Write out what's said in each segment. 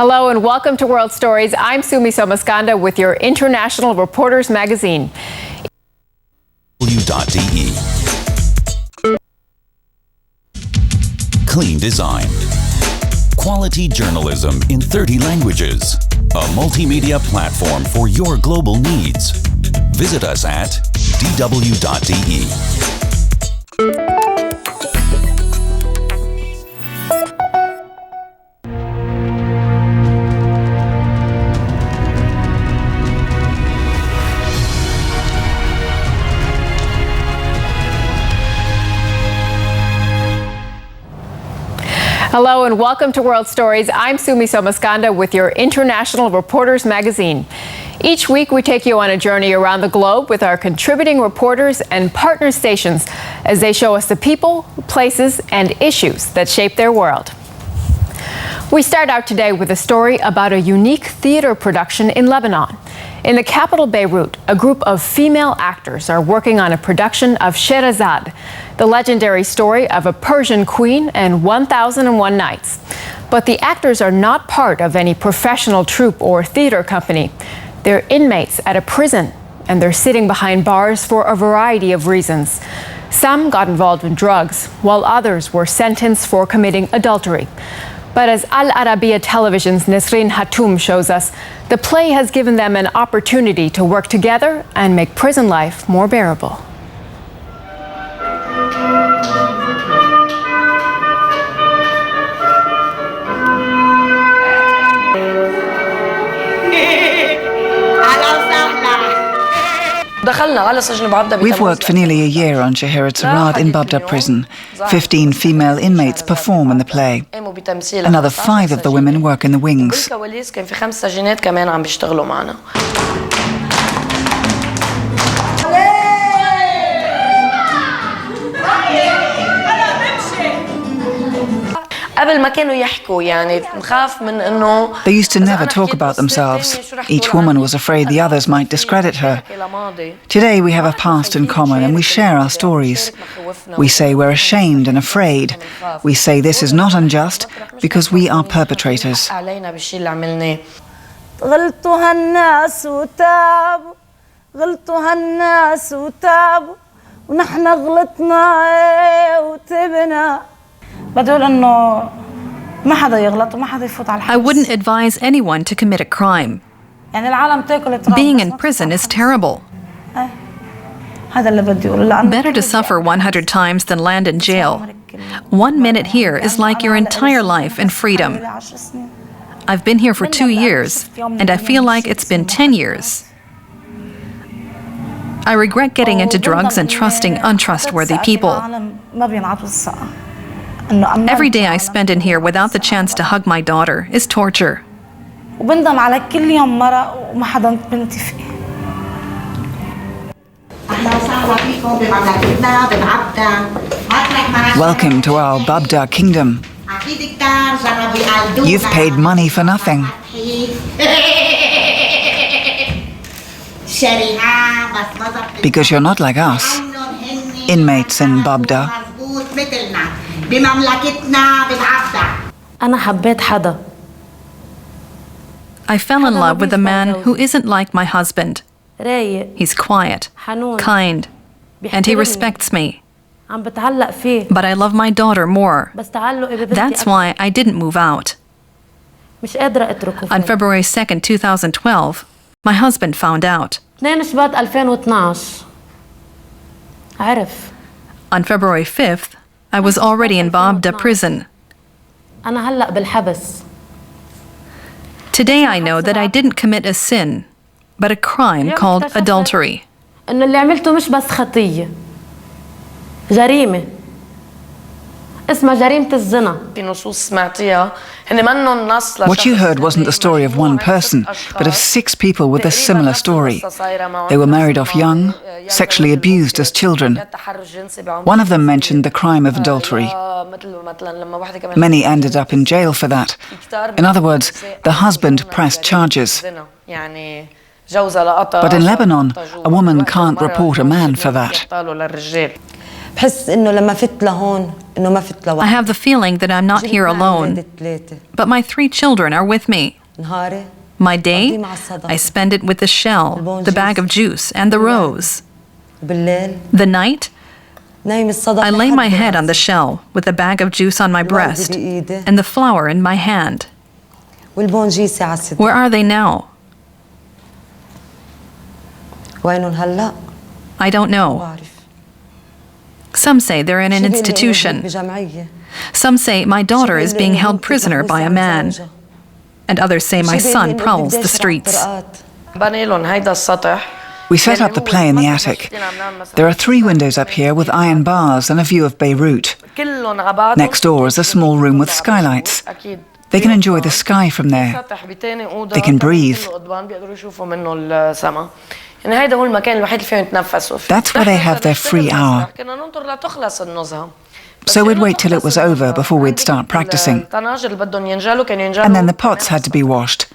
Hello and welcome to World Stories. I'm Sumi Somaskanda with your International Reporters Magazine. W.de. Clean design. Quality journalism in 30 languages. A multimedia platform for your global needs. Visit us at dw.de. Hello and welcome to World Stories. I'm Sumi Somaskanda with your International Reporters Magazine. Each week we take you on a journey around the globe with our contributing reporters and partner stations as they show us the people, places, and issues that shape their world. We start out today with a story about a unique theater production in Lebanon. In the capital Beirut, a group of female actors are working on a production of Sherazade, the legendary story of a Persian queen and 1001 Nights. But the actors are not part of any professional troupe or theater company. They're inmates at a prison, and they're sitting behind bars for a variety of reasons. Some got involved in drugs, while others were sentenced for committing adultery. But as Al Arabiya Television's Nesreen Hatoum shows us, the play has given them an opportunity to work together and make prison life more bearable. We've worked for nearly a year on Sherazade in Babda prison. 15 female inmates perform in the play. Another 5 of the women work in the wings. They used to never talk about themselves. Each woman was afraid the others might discredit her. Today we have a past in common and we share our stories. We say we're ashamed and afraid. We say this is not unjust because we are perpetrators. I wouldn't advise anyone to commit a crime. Being in prison is terrible. Better to suffer 100 times than land in jail. 1 minute here is like your entire life in freedom. I've been here for 2 years, and I feel like it's been 10 years. I regret getting into drugs and trusting untrustworthy people. Every day I spend in here without the chance to hug my daughter is torture. Welcome to our Babda kingdom. You've paid money for nothing. Because you're not like us, inmates in Babda. I fell in love with a man who isn't like my husband. He's quiet, kind, and he respects me. But I love my daughter more. That's why I didn't move out. On February 2nd, 2012, my husband found out. On February 5th, I was already in Babda prison. Today I know that I didn't commit a sin, but a crime called adultery. What you heard wasn't the story of one person, but of 6 people with a similar story. They were married off young, sexually abused as children. One of them mentioned the crime of adultery. Many ended up in jail for that. In other words, the husband pressed charges. But in Lebanon, a woman can't report a man for that. I have the feeling that I'm not here alone, but my 3 children are with me. My day, I spend it with the shell, the bag of juice, and the rose. The night, I lay my head on the shell with the bag of juice on my breast and the flower in my hand. Where are they now? I don't know. Some say they're in an institution. Some say my daughter is being held prisoner by a man. And others say my son prowls the streets. We set up the play in the attic. There are 3 windows up here with iron bars and a view of Beirut. Next door is a small room with skylights. They can enjoy the sky from there. They can breathe. That's where they have their free hour. So we'd wait till it was over before we'd start practicing. And then the pots had to be washed.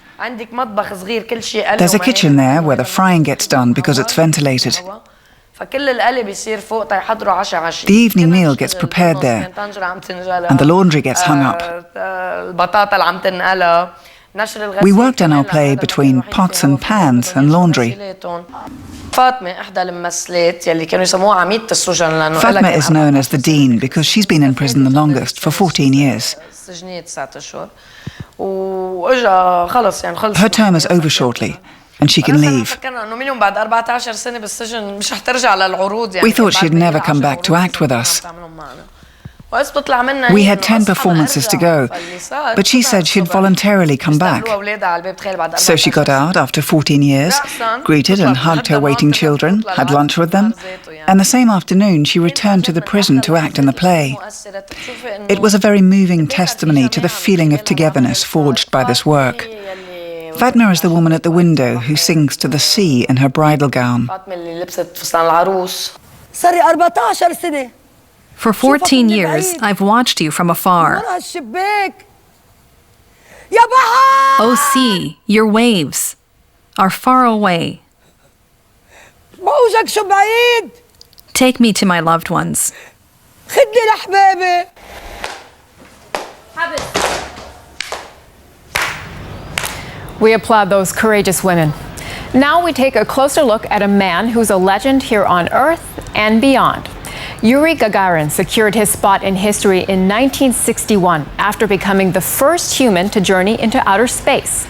There's a kitchen there where the frying gets done because it's ventilated. The evening meal gets prepared there, and the laundry gets hung up. We worked on our play between pots and pans and laundry. Fatma is known as the Dean because she's been in prison the longest, for 14 years. Her term is over shortly, and she can leave. We thought she'd never come back to act with us. We had 10 performances to go, but she said she'd voluntarily come back. So she got out after 14 years, greeted and hugged her waiting children, had lunch with them, and the same afternoon she returned to the prison to act in the play. It was a very moving testimony to the feeling of togetherness forged by this work. Fatma is the woman at the window who sings to the sea in her bridal gown. For 14 years, I've watched you from afar. Oh sea, your waves are far away. Take me to my loved ones. We applaud those courageous women. Now we take a closer look at a man who's a legend here on Earth and beyond. Yuri Gagarin secured his spot in history in 1961 after becoming the first human to journey into outer space.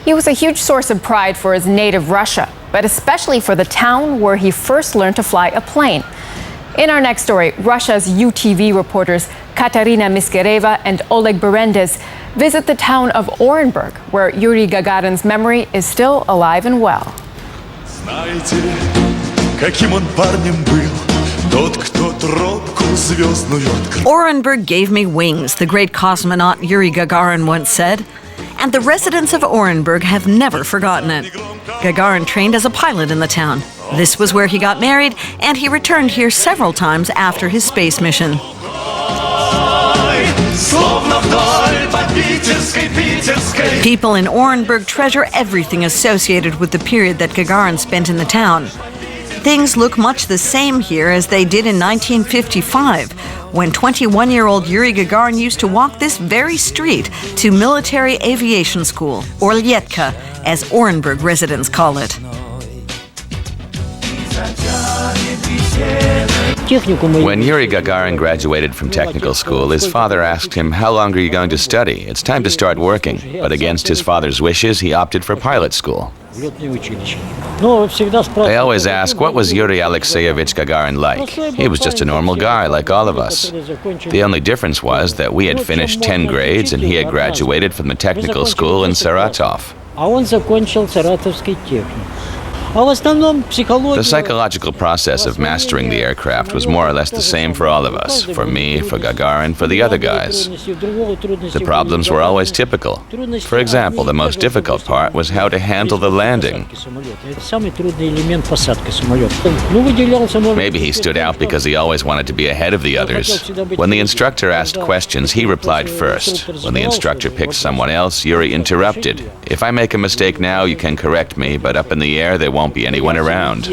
He was a huge source of pride for his native Russia, but especially for the town where he first learned to fly a plane. In our next story, Russia's UTV reporters Katarina Miskereva and Oleg Berendez visit the town of Orenburg, where Yuri Gagarin's memory is still alive and well. Orenburg gave me wings, the great cosmonaut Yuri Gagarin once said. And the residents of Orenburg have never forgotten it. Gagarin trained as a pilot in the town. This was where he got married, and he returned here several times after his space mission. People in Orenburg treasure everything associated with the period that Gagarin spent in the town. Things look much the same here as they did in 1955, when 21-year-old Yuri Gagarin used to walk this very street to military aviation school, or Lietka, as Orenburg residents call it. When Yuri Gagarin graduated from technical school, his father asked him, "How long are you going to study? It's time to start working." But against his father's wishes, he opted for pilot school. They always ask, what was Yuri Alexeyevich Gagarin like? He was just a normal guy, like all of us. The only difference was that we had finished 10 grades and he had graduated from the technical school in Saratov. The psychological process of mastering the aircraft was more or less the same for all of us, for me, for Gagarin, for the other guys. The problems were always typical. For example, the most difficult part was how to handle the landing. Maybe he stood out because he always wanted to be ahead of the others. When the instructor asked questions, he replied first. When the instructor picked someone else, Yuri interrupted. "If I make a mistake now, you can correct me, but up in the air, there won't be anyone around."